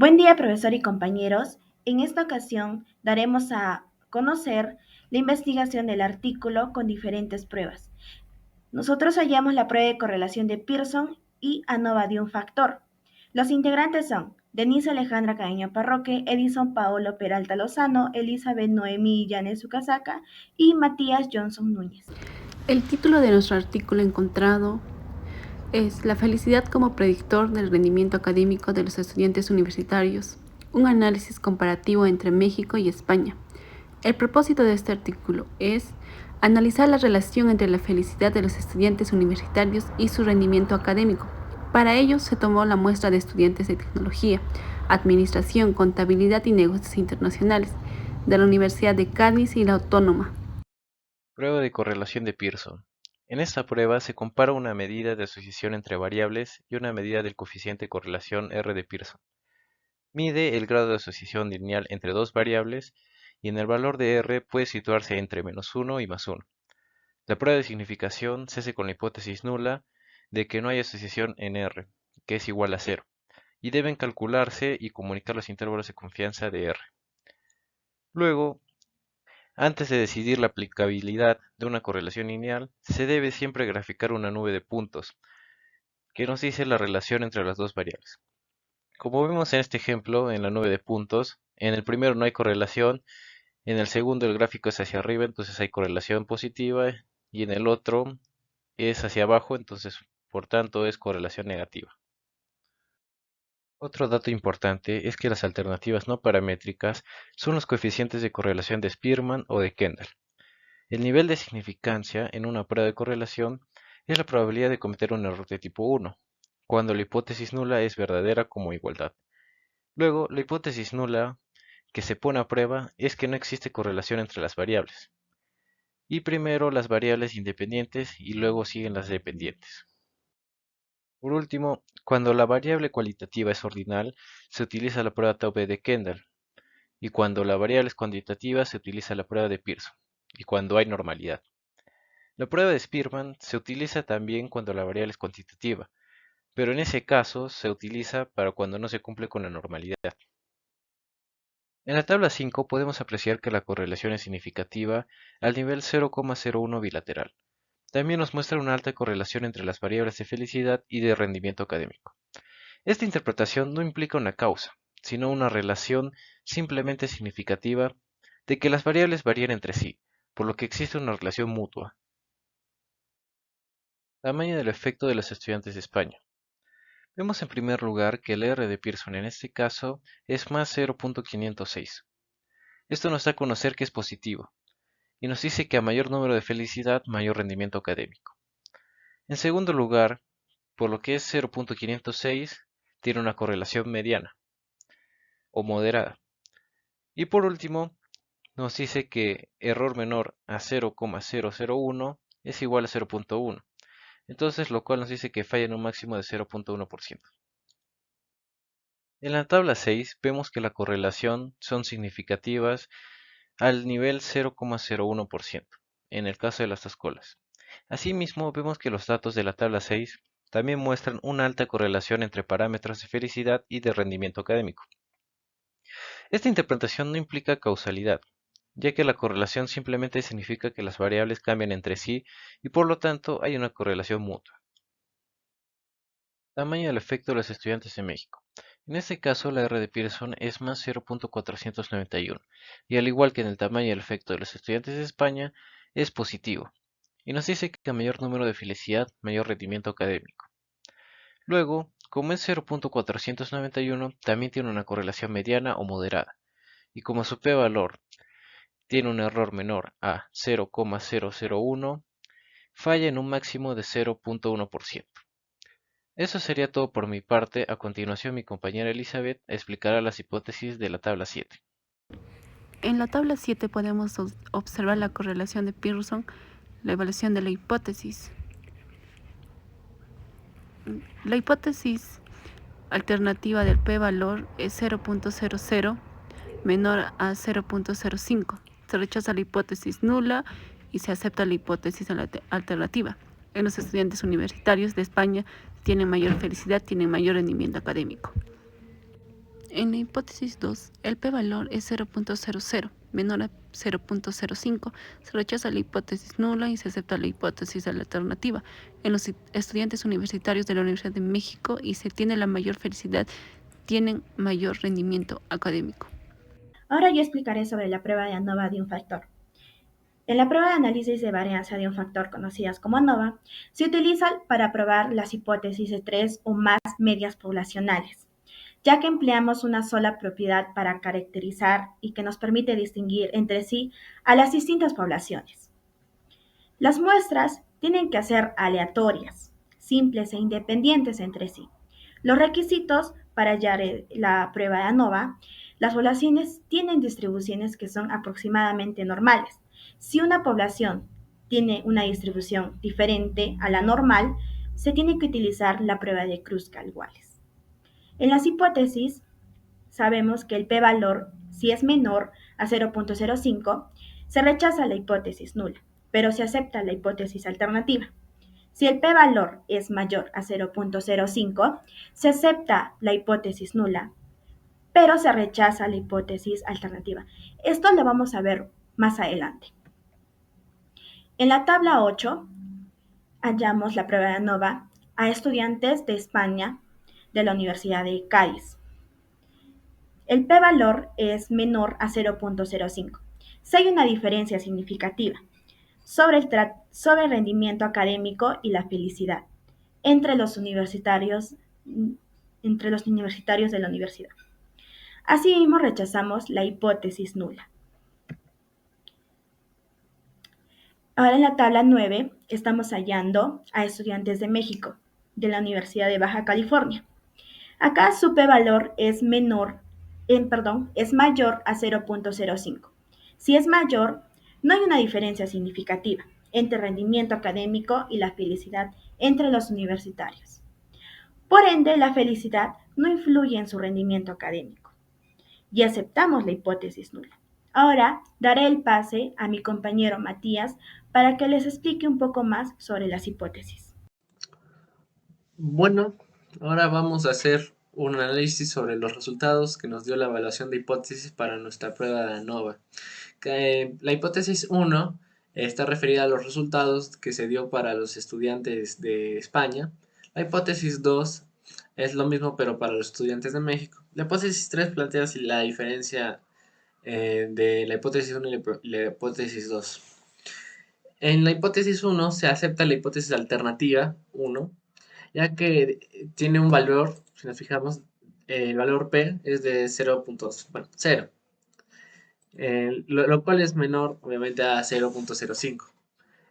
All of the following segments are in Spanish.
Buen día, profesor y compañeros. En esta ocasión daremos a conocer la investigación del artículo con diferentes pruebas. Nosotros hallamos la prueba de correlación de Pearson y ANOVA de un factor. Los integrantes son Denise Alejandra Cadeño Parroque, Edison Paolo Peralta Lozano, Elizabeth Noemí Llanes Sucasaca y Matías Johnson Núñez. El título de nuestro artículo encontrado es La felicidad como predictor del rendimiento académico de los estudiantes universitarios, un análisis comparativo entre México y España. El propósito de este artículo es analizar la relación entre la felicidad de los estudiantes universitarios y su rendimiento académico. Para ello se tomó la muestra de estudiantes de tecnología, administración, contabilidad y negocios internacionales de la Universidad de Cádiz y la Autónoma. Prueba de correlación de Pearson. En esta prueba se compara una medida de asociación entre variables y una medida del coeficiente de correlación R de Pearson. Mide el grado de asociación lineal entre dos variables y en el valor de R puede situarse entre -1 y +1. La prueba de significación se hace con la hipótesis nula de que no hay asociación en R, que es igual a 0, y deben calcularse y comunicar los intervalos de confianza de R. Luego, antes de decidir la aplicabilidad de una correlación lineal, se debe siempre graficar una nube de puntos, que nos dice la relación entre las dos variables. Como vemos en este ejemplo, en la nube de puntos, en el primero no hay correlación, en el segundo el gráfico es hacia arriba, entonces hay correlación positiva, y en el otro es hacia abajo, entonces por tanto es correlación negativa. Otro dato importante es que las alternativas no paramétricas son los coeficientes de correlación de Spearman o de Kendall. El nivel de significancia en una prueba de correlación es la probabilidad de cometer un error de tipo 1, cuando la hipótesis nula es verdadera como igualdad. Luego, la hipótesis nula que se pone a prueba es que no existe correlación entre las variables. Y primero las variables independientes y luego siguen las dependientes. Por último, cuando la variable cualitativa es ordinal, se utiliza la prueba Taube de Kendall, y cuando la variable es cuantitativa se utiliza la prueba de Pearson, y cuando hay normalidad. La prueba de Spearman se utiliza también cuando la variable es cuantitativa, pero en ese caso se utiliza para cuando no se cumple con la normalidad. En la tabla 5 podemos apreciar que la correlación es significativa al nivel 0,01 bilateral. También nos muestra una alta correlación entre las variables de felicidad y de rendimiento académico. Esta interpretación no implica una causa, sino una relación simplemente significativa de que las variables varían entre sí, por lo que existe una relación mutua. Tamaño del efecto de los estudiantes de España. Vemos en primer lugar que el R de Pearson en este caso es más 0.506. Esto nos da a conocer que es positivo, y nos dice que a mayor número de felicidad, mayor rendimiento académico. En segundo lugar, por lo que es 0.506, tiene una correlación mediana, o moderada. Y por último, nos dice que error menor a 0,001 es igual a 0.1. Entonces, lo cual nos dice que falla en un máximo de 0.1%. En la tabla 6 vemos que la correlación son significativas al nivel 0,01% en el caso de las dos colas. Asimismo, vemos que los datos de la tabla 6 también muestran una alta correlación entre parámetros de felicidad y de rendimiento académico. Esta interpretación no implica causalidad, ya que la correlación simplemente significa que las variables cambian entre sí y por lo tanto hay una correlación mutua. Tamaño del efecto de los estudiantes en México. En este caso, la R de Pearson es más 0.491, y al igual que en el tamaño del efecto de los estudiantes de España, es positivo, y nos dice que a mayor número de felicidad, mayor rendimiento académico. Luego, como es 0.491, también tiene una correlación mediana o moderada, y como su p-valor tiene un error menor a 0,001, falla en un máximo de 0.1%. Eso sería todo por mi parte. A continuación, mi compañera Elizabeth explicará las hipótesis de la tabla 7. En la tabla 7 podemos observar la correlación de Pearson, la evaluación de la hipótesis. La hipótesis alternativa del p-valor es 0.00 menor a 0.05. Se rechaza la hipótesis nula y se acepta la hipótesis alternativa. En los estudiantes universitarios de España tienen mayor felicidad, tienen mayor rendimiento académico. En la hipótesis 2, el p-valor es 0.00, menor a 0.05. Se rechaza la hipótesis nula y se acepta la hipótesis alternativa. En los estudiantes universitarios de la Universidad de México y se tiene la mayor felicidad, tienen mayor rendimiento académico. Ahora yo explicaré sobre la prueba de ANOVA de un factor. En la prueba de análisis de varianza de un factor conocidas como ANOVA, se utiliza para probar las hipótesis de 3 o más medias poblacionales, ya que empleamos una sola propiedad para caracterizar y que nos permite distinguir entre sí a las distintas poblaciones. Las muestras tienen que ser aleatorias, simples e independientes entre sí. Los requisitos para hallar la prueba de ANOVA: las poblaciones tienen distribuciones que son aproximadamente normales. Si una población tiene una distribución diferente a la normal, se tiene que utilizar la prueba de Kruskal-Wallis. En las hipótesis, sabemos que el p-valor, si es menor a 0.05, se rechaza la hipótesis nula, pero se acepta la hipótesis alternativa. Si el p-valor es mayor a 0.05, se acepta la hipótesis nula, pero se rechaza la hipótesis alternativa. Esto lo vamos a ver más adelante. En la tabla 8 hallamos la prueba de ANOVA a estudiantes de España de la Universidad de Cádiz. El p-valor es menor a 0.05. Si hay una diferencia significativa sobre el rendimiento académico y la felicidad entre los universitarios de la universidad. Asimismo, rechazamos la hipótesis nula. Ahora en la tabla 9 estamos hallando a estudiantes de México, de la Universidad de Baja California. Acá su p-valor es mayor a 0.05. Si es mayor, no hay una diferencia significativa entre el rendimiento académico y la felicidad entre los universitarios. Por ende, la felicidad no influye en su rendimiento académico y aceptamos la hipótesis nula. Ahora daré el pase a mi compañero Matías para que les explique un poco más sobre las hipótesis. Bueno, ahora vamos a hacer un análisis sobre los resultados que nos dio la evaluación de hipótesis para nuestra prueba de ANOVA. La hipótesis 1 está referida a los resultados que se dio para los estudiantes de España. La hipótesis 2 es lo mismo pero para los estudiantes de México. La hipótesis 3 plantea la diferencia de la hipótesis 1 y la hipótesis 2. En la hipótesis 1 se acepta la hipótesis alternativa 1, ya que tiene un valor, si nos fijamos, el valor P es de 0.0, lo cual es menor obviamente a 0.05.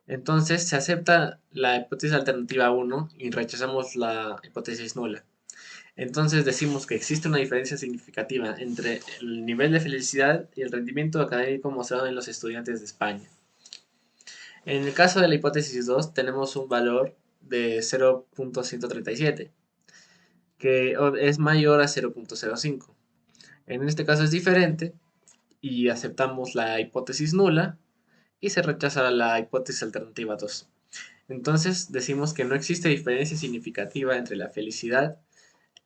Entonces se acepta la hipótesis alternativa 1 y rechazamos la hipótesis nula. Entonces decimos que existe una diferencia significativa entre el nivel de felicidad y el rendimiento académico mostrado en los estudiantes de España. En el caso de la hipótesis 2 tenemos un valor de 0.137, que es mayor a 0.05. En este caso es diferente y aceptamos la hipótesis nula y se rechaza la hipótesis alternativa 2. Entonces decimos que no existe diferencia significativa entre la felicidad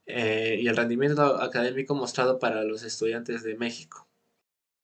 y el rendimiento académico mostrado para los estudiantes de México.